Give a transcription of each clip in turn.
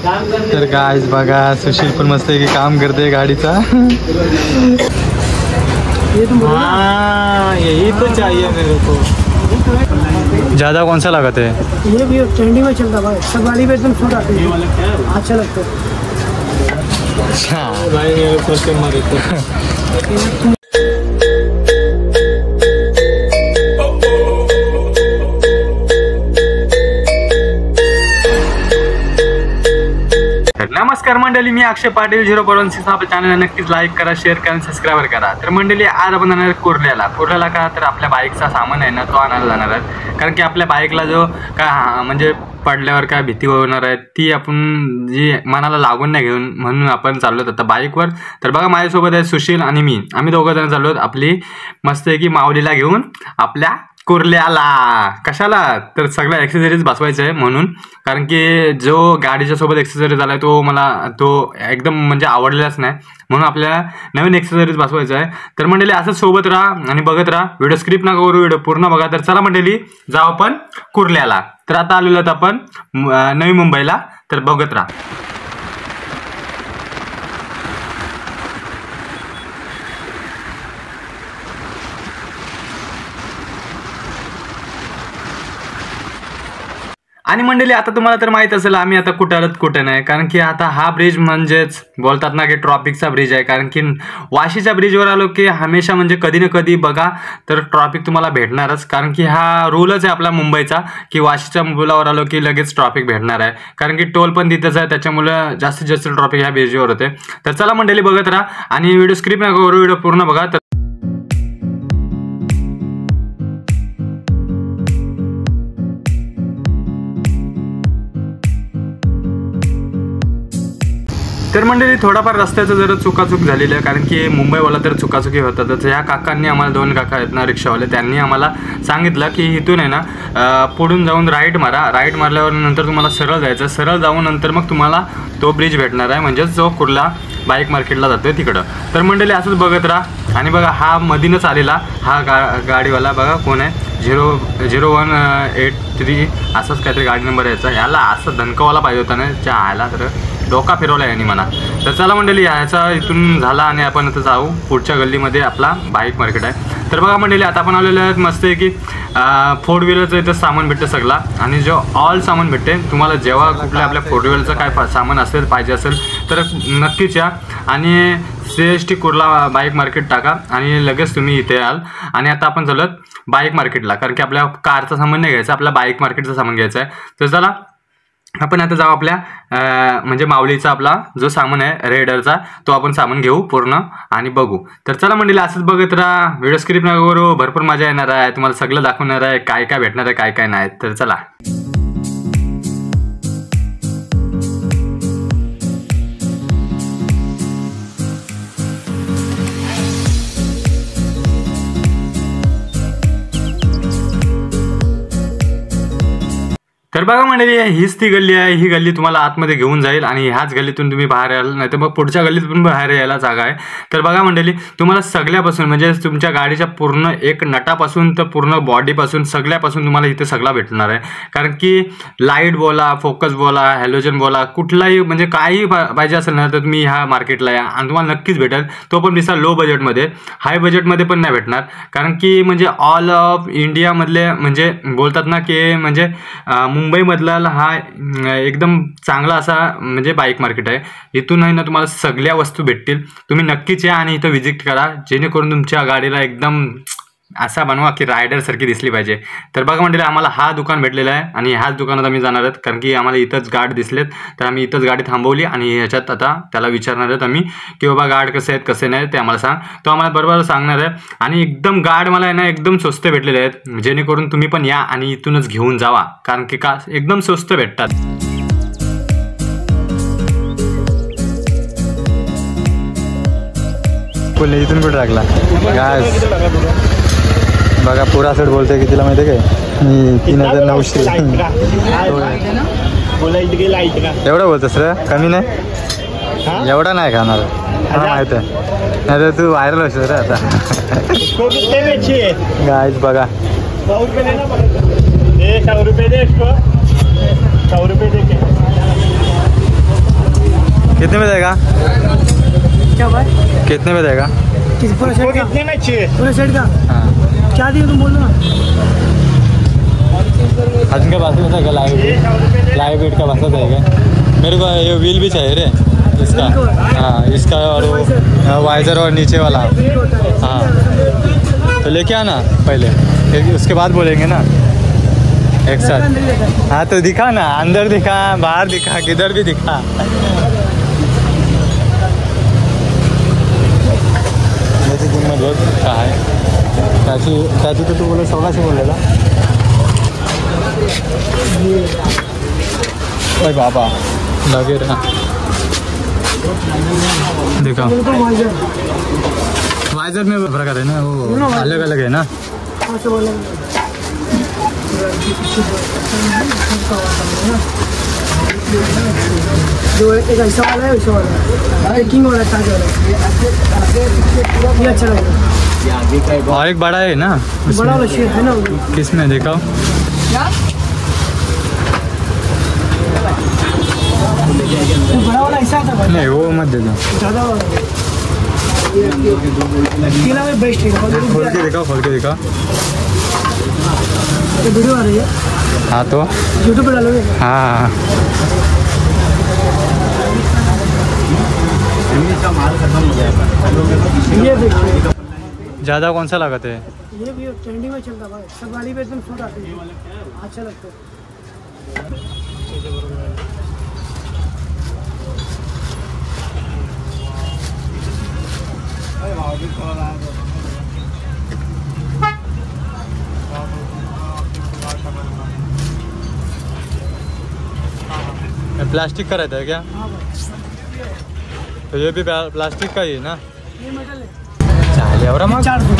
तर गाइस बघा सुशील पण मस्त की काम करते गाडीचा। हाँ यही तो चाहिए मेरे को। ज़्यादा कौन सा लगाते हैं? ये भी ट्रेंडिंग में चलता भाई, सब गाड़ी पे एकदम सूट आती है, अच्छा लगता है। अच्छा भाई मेरे को से मारे तो नमस्कार मंडळी, मी अक्षय पाटील 046 आपल्या चॅनलला नक्कीच लाईक करा, शेअर करा, सबस्क्राईब करा। तर मंडळी आज आपण जाणार कुर्ल्याला का तर आपल्या बाईकचा सामान आहे ना तो आणायला जाणार आहे। कारण की आपल्या बाईकला जो काय म्हणजे पडल्यावर काय भीती होणार आहे ती आपण जी मनाला लागून नाही घेऊन म्हणून आपण चाललो आता बाईकवर। तर बघा माझ्यासोबत आहे सुशील आणि मी, आम्ही दोघं जण चाललो आपली मस्तपैकी माऊलीला घेऊन आपल्या कुर्ल्याला। कशाला तर सगळ्या ॲक्सेसरीज बसवायचं आहे म्हणून, कारण की जो गाडीच्या सोबत ॲक्सेसरीज आला तो मला तो एकदम म्हणजे आवडलेलाच नाही, म्हणून आपल्याला नवीन ॲक्सेसरीज बसवायचं आहे। तर मंडळी असंच सोबत राहा आणि बघत राहा, व्हिडिओ स्क्रिप्ट नका करू, व्हिडिओ पूर्ण बघा। तर चला मंडळी जाऊ आपण कुर्ल्याला। तर आता आलेलो आहोत आपण नवी मुंबईला, तर बघत राहा। आणि मंडळी आता तुम्हाला तर माहित असेल आम्ही आता कुठं आलोत कुठं नाही, कारण की आता हा ब्रिज म्हणजेच बोलतात ना की ट्रॉफिकचा ब्रिज आहे। कारण की वाशीच्या ब्रिजवर आलो की हमेशा म्हणजे कधी ना कधी बघा तर ट्रॉफिक तुम्हाला भेटणारच, कारण की हा रूलच आहे आपला मुंबईचा की वाशीच्या पुलावर आलो की लगेच ट्रॉफिक भेटणार आहे, कारण की टोल पण तिथंच आहे, त्याच्यामुळे जास्तीत जास्त ट्रॉफिक ह्या ब्रिजवर होते। तर चला मंडळी बघत राहा आणि व्हिडिओ स्क्रिप्ट नका करू, व्हिडिओ पूर्ण बघा। तर मंडळी थोडाफार रस्त्याचं जरा चुकाचूक झालेली आहे, कारण की मुंबईवाला तर चुकाचुकी होतात। तर ह्या काकांनी आम्हाला, दोन काका आहेत ना रिक्षावाले, त्यांनी आम्हाला सांगितलं की इथून आहे ना पुढून जाऊन राईट मारा, राईट मारल्यावर नंतर तुम्हाला सरळ जायचं, सरळ जाऊन नंतर मग तुम्हाला तो ब्रिज भेटणार आहे, म्हणजेच जो कुर्ला बाईक मार्केटला जातोय तिकडं। तर मंडळी असंच बघत राहा। आणि बघा हा मधीनच आलेला हा गाडीवाला बघा कोण आहे, 0183 असंच काहीतरी गाडी नंबर यायचा, याला असं धनकवाला पाहिजे होता ना आयला, तर डोका फिरवला यांनी मला। तर चला मंडळी ह्याचा इथून झाला आणि आपण आता जाऊ पुढच्या गल्लीमध्ये आपला बाईक मार्केट आहे। तर बघा मंडळी आता आपण आलेलो आहेत मस्त आहे की 4 व्हीलरचं इथं सामान भेटतं सगळा, आणि जो ऑल सामान भेटते तुम्हाला, जेव्हा कुठल्या आपल्या 4 व्हीलरचं काय सामान असेल पाहिजे असेल तर नक्कीच या आणि CST कुर्ला बाईक मार्केट टाका आणि लगेच तुम्ही इथे याल। आणि आता आपण चालत बाईक मार्केटला, कारण की आपल्या कारचा सामान नाही घ्यायचा, आपला बाईक मार्केटचा सामान घ्यायचा आहे। तर चला आपण आता जाऊ आपल्या म्हणजे माऊलीचा आपला जो सामान आहे रेडरचा तो आपण सामान घेऊ पूर्ण आणि बघू। तर चला मंडळी असंच बघत राहा, व्हिडिओ स्क्रिप्ट नका करू, भरपूर मजा येणार आहे, तुम्हाला सगळं दाखवणार आहे काय काय भेटणार आहे काय काय नाही। तर चला तर बघा मंडळी हीच ती गल्ली आहे, ही गल्ली तुम्हाला आतमध्ये घेऊन जाईल आणि ह्याच गल्लीतून तुम्ही बाहेर याल, नाही तर मग पुढच्या गल्लीत पण बाहेर यायला जागा आहे। तर बघा मंडळी तुम्हाला सगळ्यापासून म्हणजे तुमच्या गाडीच्या पूर्ण एक नटापासून तर पूर्ण बॉडीपासून सगळ्यापासून तुम्हाला इथे सगळा भेटणार आहे, कारण की लाईट बोला, फोकस बोला, हॅलोजन बोला, कुठलाही म्हणजे काही पाहिजे असेल ना तर तुम्ही ह्या मार्केटला या आणि तुम्हाला नक्कीच भेटेल। तो पण दिसा लो बजेटमध्ये, हाय बजेटमध्ये पण नाही भेटणार, कारण की म्हणजे ऑल ऑफ इंडियामधले म्हणजे बोलतात ना की म्हणजे मुंबईमधला हा एकदम चांगला असा म्हणजे बाईक मार्केट आहे। इथून आहे ना तुम्हाला सगळ्या वस्तू भेटतील, तुम्ही नक्कीच या आणि इथं व्हिजिट करा, जेणेकरून तुमच्या गाडीला एकदम असा बनवा की रायडर सारखी दिसली पाहिजे। तर बघा मंडळी आम्हाला हा दुकान भेटलेला आहे आणि ह्याच दुकानात आम्ही जाणार आहोत, कारण की आम्हाला इथंच गार्ड दिसलेत, तर आम्ही इथंच गाडी थांबवली आणि ह्याच्यात आता त्याला विचारणार आहेत आम्ही की बाबा गार्ड कसे आहेत कसे नाही ते आम्हाला सांग, तो आम्हाला बरोबर सांगणार आहे। आणि एकदम गार्ड मला आहे ना एकदम स्वस्त भेटलेले आहेत, जेणेकरून तुम्ही पण या आणि इथूनच घेऊन जावा, कारण की का एकदम स्वस्त भेटतात। इथून कुठे टाकला बघा पुरा सेट बोलते की तिला माहिती आहे काय 3900 एवढं बोलतोस रे, कमी नाही एवढा नाही खाणार, हा माहिती आहे, नाही तर तू व्हायरल होशील रे आता। गाईज बघा 100 रुपये दे इसको, 100 रुपये दे के कितने में देगा? क्या भाई? कितने में देगा? पूरा सेट का? कितने में चाहिए? पूरा सेट का हाँ क्या दिए तुम बोल दो ना। आज का बात होता है लाइव वेट का बात होता है क्या? मेरे को ये व्हील भी चाहिए रे इसका। हाँ इसका और वो वाइजर और नीचे वाला। हाँ तो लेके आना पहले, उसके बाद बोलेंगे ना एक साथ। हाँ तो दिखा ना, अंदर दिखा, बाहर दिखा, किधर भी दिखा। जैसे किंमत बहुत कहा है चाची तो तू बोले 16 से बोलेगा भाई बाबा लगे रहा। देखो वाइजर में फर्क है ना, वो अलग अलग है ना। जो एक ऐसा वाला है वैसा वाला है, किंग वाला ताज वाला ये अच्छा लगेगा। और एक बड़ा है ना, बड़ा वाला शेर है ना। किसमें देखा? बड़ा वाला ऐसा था भाई। नहीं वो मत दे दो, ज़्यादा वाला केला में बेस्ट है। खोल के दिखाओ, खोल के दिखाओ। ये वीडियो आ रही है। हाँ तो यूट्यूब पे डालोगे? हाँ ये देखिए ज़्यादा कौन सा लगाते हैं? ये भी ट्रेंडिंग में चलता भाई, सब गाड़ी पे एकदम सूट आते हैं, अच्छा लगता है। प्लास्टिक का रहता है क्या? हाँ भाई तो ये भी प्लास्टिक का ही है ना? ये मेटल है। चाले और हम 400।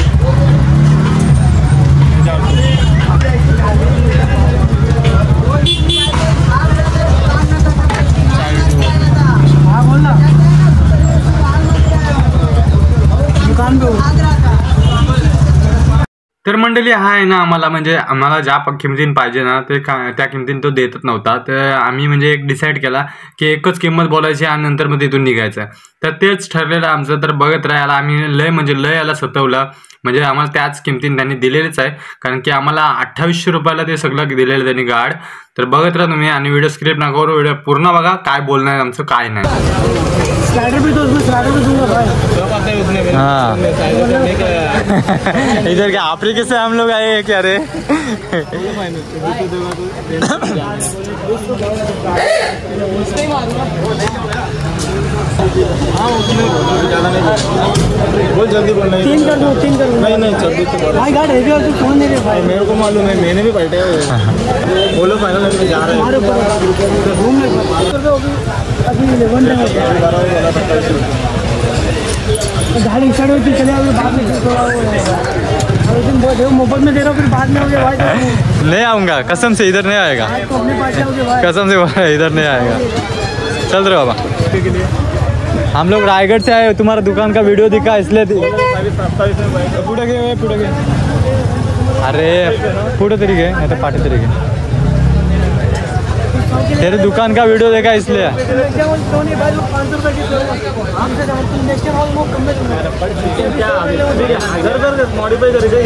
हाँ बोल ना, दुकान पे हो। तर मंडळी हा आहे ना, आम्हाला ज्या किमतीने पाहिजे ना ते त्या किमतीने तो देतच नव्हता. तर आम्ही म्हणजे एक डिसाईड केला की एकच किंमत बोलायची आणि नंतर मग तिथून निघायचं. तर तेच ठरलेलं आमचं. तर बघत राहायला आम्ही लय याला सतवलं. म्हणजे आम्हाला त्याच किमतीने त्यांनी दिलेलेच आहे, कारण की आम्हाला 2800 रुपयाला ते सगळं दिलेलं त्यांनी गाड. तर बघत राहा तुम्ही आणि व्हिडिओ स्क्रिप्ट नका करू, व्हिडिओ पूर्ण बघा काय बोलणं आहे आमचं काय नाही. स्लाइडर भी तो उसमें स्लाइडर भी दूंगा भाई। हाँ इधर क्या अफ्रीका से हम लोग आए हैं क्या रे? बहुत जल्दी बोलना है। 3 कर दो, 3 कर दो। नहीं जल्दी तो भाई गाड़ी है और तू फोन दे रहे भाई। मेरे को मालूम है, मैंने भी पलटे हुए। बोलो फाइनल में जा रहे हमारे ऊपर रूम में अभी 11 है। गाड़ी स्टार्ट होती चले आओगे, बाद में थोड़ा हो जाएगा। और तुम बहुत मोबाइल में दे रहे हो, फिर बाद में हो गया भाई। नहीं आऊँगा कसम से, इधर नहीं आएगा तो अपने पास जाओगे भाई। कसम से बोला इधर नहीं आएगा. चल रहे बाबा, हम लोग रायगढ़ से आए, तुम्हारा दुकान का वीडियो दिखा इसलिए. पुढे घे, पुढे घे. अरे पुढे तरी घे, नहीं तो पाठी तरी घे. तेरे दुकान का वीडियो देखा इसलिए. मॉडिफाई करके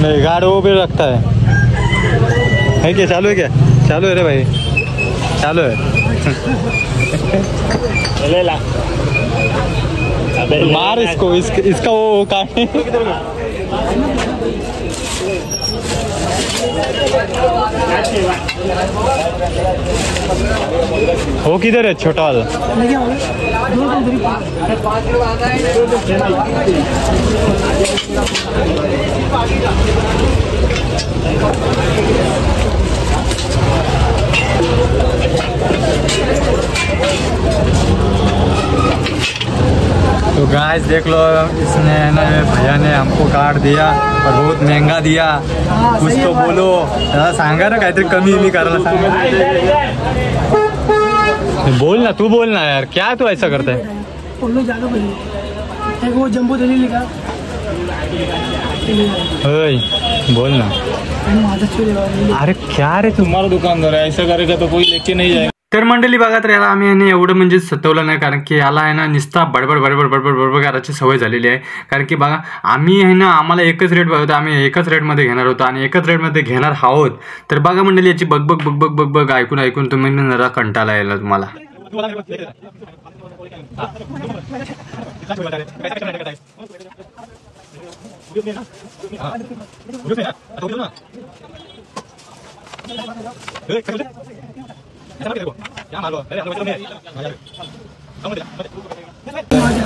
नहीं गाड़ वो भी रखता है क्या? चालू है क्या? चालू है रे भाई, चालू है. ले ला। मार इसको, इसका वो काटे. वो किधर है छोटा वाला? तो गाइस गाइस देख लो, इसने ना भैया ने हमको कार्ड दिया और बहुत महंगा दिया। कुछ तो बोलो, सांगा ना काहीतरी कमी मी करायला सांगा। बोल ना, तू बोल ना यार, क्या तू ऐसा करता है? वो जम्बो दिल्ली लिखा, बोल ना। अरे क्या रे, तुम्हारा दुकानदार है, ऐसा करेगा तो कोई लेके नहीं जाएगा। तर मंडळी बघा, तर याला आम्ही याने एवढं म्हणजे सतवलं नाही, कारण की याला आहे ना निस्ता बडबड बडबड बडबड बडबड करायची सवय झालेली आहे। कारण की बघा, आम्ही आहे ना, आम्हाला एकच रेट होता, आम्ही एकच रेटमध्ये घेणार होतो आणि एकच रेटमध्ये घेणार आहोत। तर बघा मंडळी, याची bug bug bug bug bug bug ऐकून ऐकून तुम्ही जरा कंटाळा यायला तुम्हाला।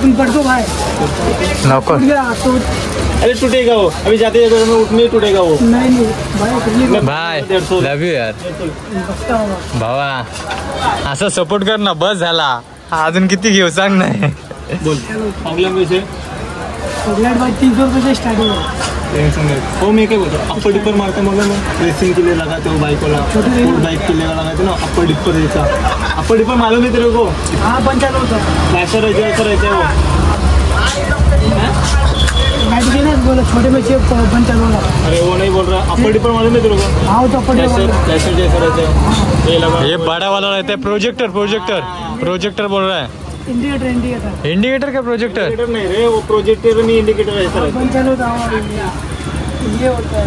तुम पढ़ो भाई, अरे टूटेगा वो, अभी जाते जाते में उठने टूटेगा वो। नहीं बाय, लव यू यार भावा, असं सपोर्ट कर ना, बस झाला, अजून किती घेऊ सांग नाही। बोल प्रॉब्लेम कैसे भाई 300 रुपये से स्टार्ट हो। हो मैं क्या बोलता हूँ, अपर डिपर मारता मग रेसिंग के लिए लगाते हो बाइक वाला, फुल बाइक के लिए लगाते ना अपर डिपर जैसा। अपर डिपर मालूम है तेरे को? हाँ, 95 होता है, ऐसा रहता है वो। बोला छोटे में से 95 वाला। अरे वो नहीं बोल रहा, अपर डिपर मालूम है तेरे को? हाँ, तो अपर जैसा रहता है ये लगा, ये बड़ा वाला रहता है, प्रोजेक्टर बोल रहा है। इंडिकेटर का प्रोजेक्टर इंडिकेटर नहीं रे, वो प्रोजेक्टर नहीं इंडिकेटर ऐसा रहता है। ये होता है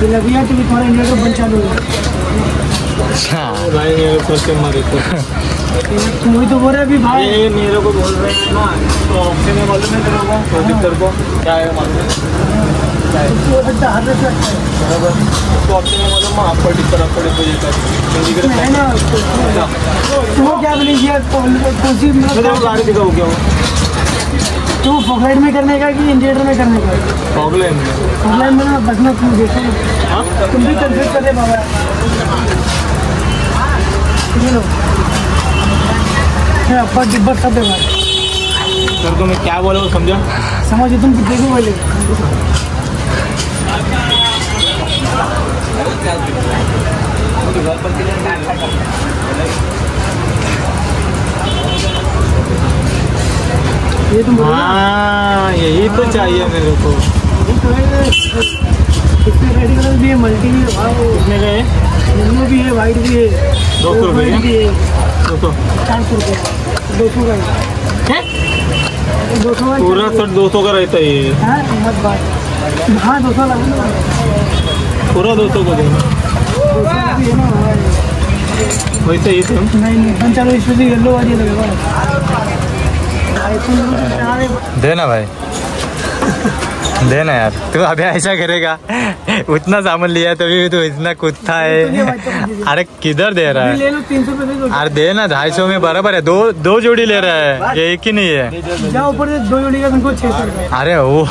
लगिया तो तुम्हारा इंडिकेटर बंद चालू है। भाई मेरे फर्स्ट टाइम मारे तो तुम वही तो बोल रहे अभी भाई, ये मेरे को बोल रहे हैं ना, तो ऑप्शन में मालूम है तेरे को प्रोजेक्टर को क्या है मालूम है? बराबर, तो ऑप्शन में मालूम है अपर डिपर है ना। तो वो क्या बोलिए गाड़ी दिखाओ क्या? तो फॉगलाइट में करने का कि इंडिकेटर में करने का? फॉगलाइट में ना बचना, तुम देखो तुम भी कंफ्यूज कर दे बाबा। ये लो अपर डिब्बा सब है भाई। सर को मैं क्या बोला वो समझा? समझो तुम देखो पहले। ये तुम हाँ, यही तो चाहिए मेरे को। इसमें रेड कलर भी है, मल्टी भी है, इसमें क्या है? येलो भी है, वाइट भी है, 200 रुपये भी है, 200 400 रुपये, 200 का है, 200 का पूरा सेट 200 का रहता है ये। हाँ, मत बात, हाँ 200 लगा, पूरा 200 को देना, 200 भी है ना वैसे ही तुम नहीं 95 इसमें से येलो वाली लगेगा। देना भाई, देना यार, तू अभी ऐसा करेगा, उतना सामान लिया तभी तो इतना कुत्ता है। अरे किधर दे रहा है? ले लो 300 रुपये। अरे देना, 250 में बराबर है, दो जोड़ी ले रहा है, ये एक ही नहीं है। जाओ ऊपर से 2 जोड़ी का तुमको 600 रुपये। अरे वो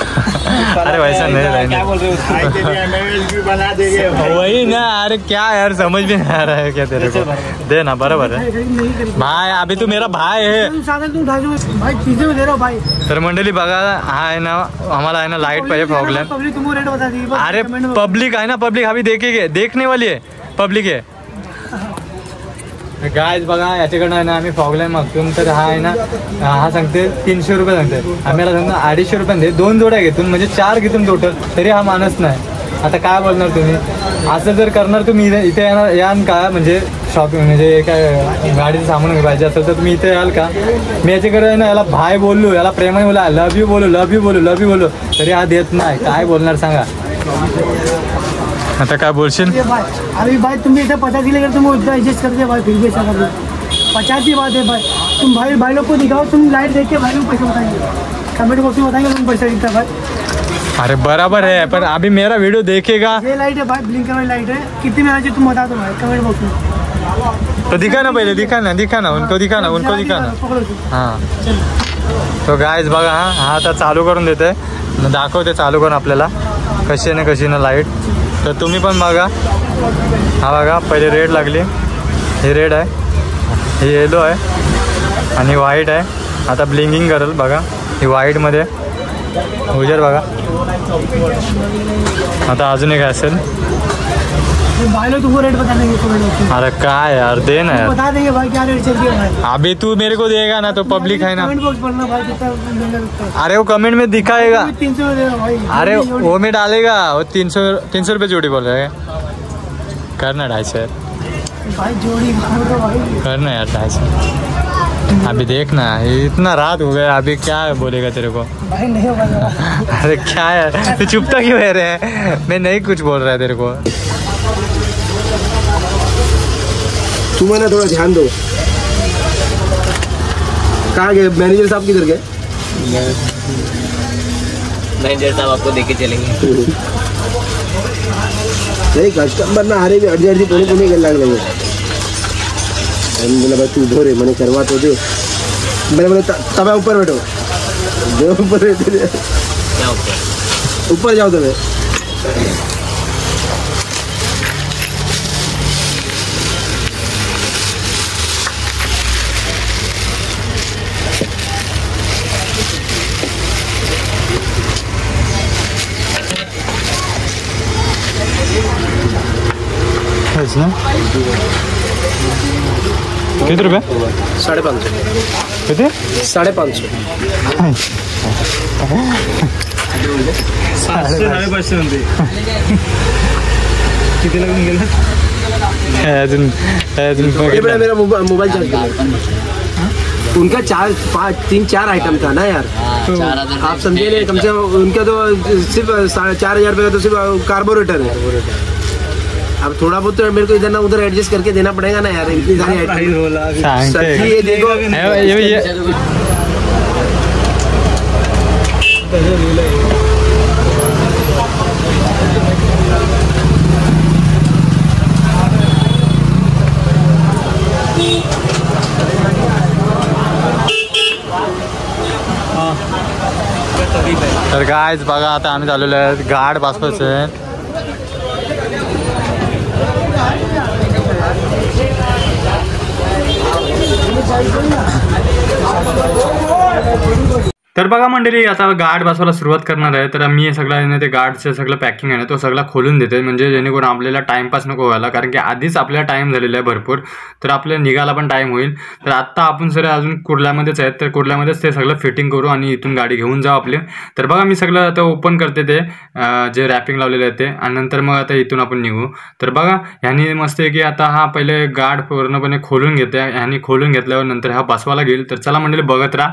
अरे वैसा नहीं रहना, क्या बोल रहे हो? बना देंगे वही ना। अरे क्या यार, समझ में नहीं आ रहा है क्या तेरे को? देना बराबर है भाई, अभी तू मेरा भाई है। तुम भाई चीजें में दे रहा हो भाई। तर मंडळी बघा, हा आहे ना, आम्हाला आहे ना लाईट पाहिजे फॉगलॅम्प। पब्लिक तुमको रेट बता दी। अरे पब्लिक आहे ना, पब्लिक अभी देखेंगे, देखने वाली है पब्लिक आहे। गायज बघा, याच्याकडनं आहे ना आम्ही फॉगलॅम्प मागतून, तर हा आहे ना, हा सांगते 300 रुपये सांगते, आम्हाला सांगतो 250 रुपये दे, 2 जोड्या घेतून म्हणजे 4 घेतून टोटल, तरी हा मानस नाही। आता काय बोलणार तुम्ही? असं जर करणार तुम्ही इथे याल का? म्हणजे शॉपिंग म्हणजे काय गाडीचं सामान पाहिजे असेल तर तुम्ही इथे याल का? मी याच्याकडे ना याला भाई बोललो, याला प्रेमाने बोला, लव यू बोलू, तरी हा देत नाही। काय बोलणार सांगा आता, काय बोलशील? अभी भाई तुम इधर 50 ही लेकर तुम उतना एडजस्ट कर दे भाई, फिर भी ऐसा कर दो। 50 की बात है भाई, तुम भाई लोग को दिखाओ, तुम लाइट देख के भाई लोग पैसे बताएंगे, कमेंट बॉक्स में बताएंगे तुम पैसा कितना भाई। अरे बराबर है, पर अभी मेरा वीडियो देखेगा। ये लाइट है भाई, ब्लिंकर वाली लाइट है, कितनी में आना तुम बता दो भाई कमेंट बॉक्स में। तो दिखा पहिले, दिखा ना उनको दिखा ना। हाँ तो गाइस बघा, हा आता चालू करून देते, दाखवते चालू करून आपल्याला कशी ना लाईट। तर तुम्ही पण बघा, हा बघा पहिले रेड लागली, हे रेड आहे, हे येलो आहे आणि व्हाईट आहे, आता ब्लिंकिंग करेल बघा, ही व्हाईटमध्ये उजेड बघा. आता अजून एक असेल. भाई लोग तुमको रेट बता देंगे कमेंट. अरे काय यार, दे ना यार. बता देंगे भाई क्या रेट चल रही है भाई. अभी तू मेरे को देगा ना, तो पब्लिक है ना. कमेंट बॉक्स पढ़ना भाई कितना महंगा बिकता है. अरे वो कमेंट में दिखाएगा. 300 में देगा भाई. अरे वो में डालेगा. वो 300 रुपये जोड़ी बोल रहे हैं. करना 250 भाई जोड़ी भाई. करना यार 250. अभी देखना, इतना रात हो गया, अभी क्या बोलेगा तेरे को. भाई नहीं होगा. अरे क्या है, तू चुपता क्यों रह रहे हैं. मैं नहीं कुछ बोल रहा है तेरे को. तुम ना थोड़ा ध्यान दो. कहाँ गए मैनेजर साहब, किधर गए. मैनेजर साहब आपको देके चलेंगे. नहीं कस्टमर ना हारे भी अर्जी अर्जी पुणे पुणे कर लग रहे. मैंने बोला तू उभो रे, मैंने करवा तो दे. मैंने बोला तब ऊपर बैठो. जो ऊपर रहते ऊपर जाओ तुम्हें. किती रुपये. 550. किती. 550. 550 म्हणते. किती लागून गेलं. अजून मेरा मोबाइल चार्ज किया. उनका 3-4 आइटम था ना यार. तो आप समझे नहीं, कम से कम उनका तो सिर्फ 4,500 रुपये का तो सिर्फ कार्बोरेटर है. अब थोड़ा बहुत तो मेरे को इधर ना उधर एडजस्ट करके देना पड़ेगा ना यार. इतनी सारी आइटम. ये देखो तर गायच बघा, आता आम्ही चाललेलो आहे गाड बसवायचं. तर बघा मंडळी, आता गार्ड बसवायला सुरुवात करणार आहे. तर मी सगळं ते गार्डचं सगळं पॅकिंग आहे ना, तो सगळा खोलून देते, म्हणजे जेणेकरून आपल्याला टाईमपास नको व्हायला. कारण की आधीच आपल्याला टाईम झालेला आहे भरपूर, तर आपल्याला निघायला पण टाईम होईल. तर आत्ता आपण सर अजून कुर्ल्यामध्येच आहेत, तर कुर्ल्यामध्येच ते सगळं फिटिंग करू आणि इथून गाडी घेऊन जाऊ आपली. तर बघा मी सगळं आता ओपन करते ते जे रॅपिंग लावलेलं आहे ते, आणि नंतर मग आता इथून आपण निघू. तर बघा ह्यानी मस्त आहे की आता हा पहिले गार्ड पूर्णपणे खोलून घेते. ह्यानी खोलून घेतल्यावर नंतर हा बसवायला घेईल. तर चला मंडळी बघत राहा.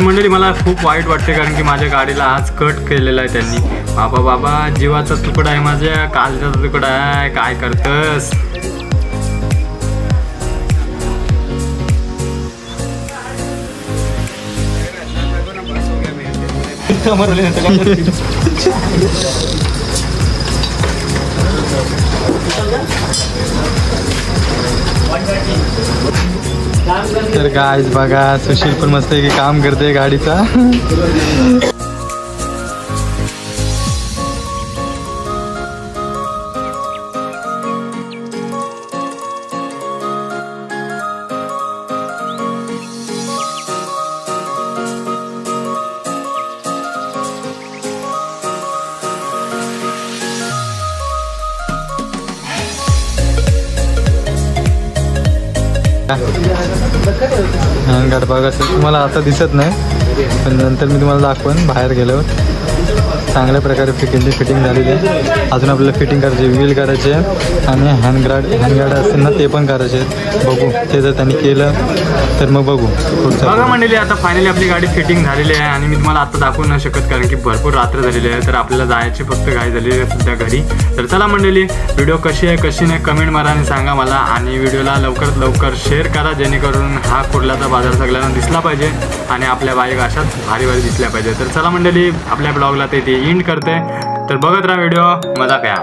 मंडळी मला खूप वाईट वाटते कारण की माझ्या गाडीला आज कट केलेला आहे त्यांनी. बाबा जीवाचा तुकडा आहे, माझ्या कालचा तुकडा आहे, काय करतस. तर गाईज बघा, सुशील पण मस्त की काम करते गाडीचा. गाडी बघा तुम्हाला आता दिसत नाही, पण नंतर मी तुम्हाला दाखवेन बाहेर गेल्यावर. चांगल्या प्रकारे फिटिंग झालेली आहे. अजून आपल्याला फिटिंग करायची, व्हील करायचे आणि हँडगार्ड असेल ना ते पण करायचे. बघू ते जर त्यांनी केलं तर मग बघू पुढचं. बघा मंडळी, आता फायनली आपली गाडी फिटिंग झालेली आहे आणि मी तुम्हाला आता दाखवू नाही शकत कारण की भरपूर रात्र झालेली आहे. तर आपल्याला जायची फक्त घाई झालेली आहे सध्या घरी. तर चला मंडळी, व्हिडिओ कशी आहे कशी नाही कमेंट मारा आणि सांगा मला, आणि व्हिडिओला लवकरात लवकर शेअर करा जेणेकरून हा कुर्ल्याचा बाजार सगळ्यांना दिसला पाहिजे आणि आपल्या बाईक अशाच भारी दिसल्या पाहिजे. तर चला मंडळी, आपल्या ब्लॉगला ते एंड करते. तर बघत राहा व्हिडिओ, मजा घ्या.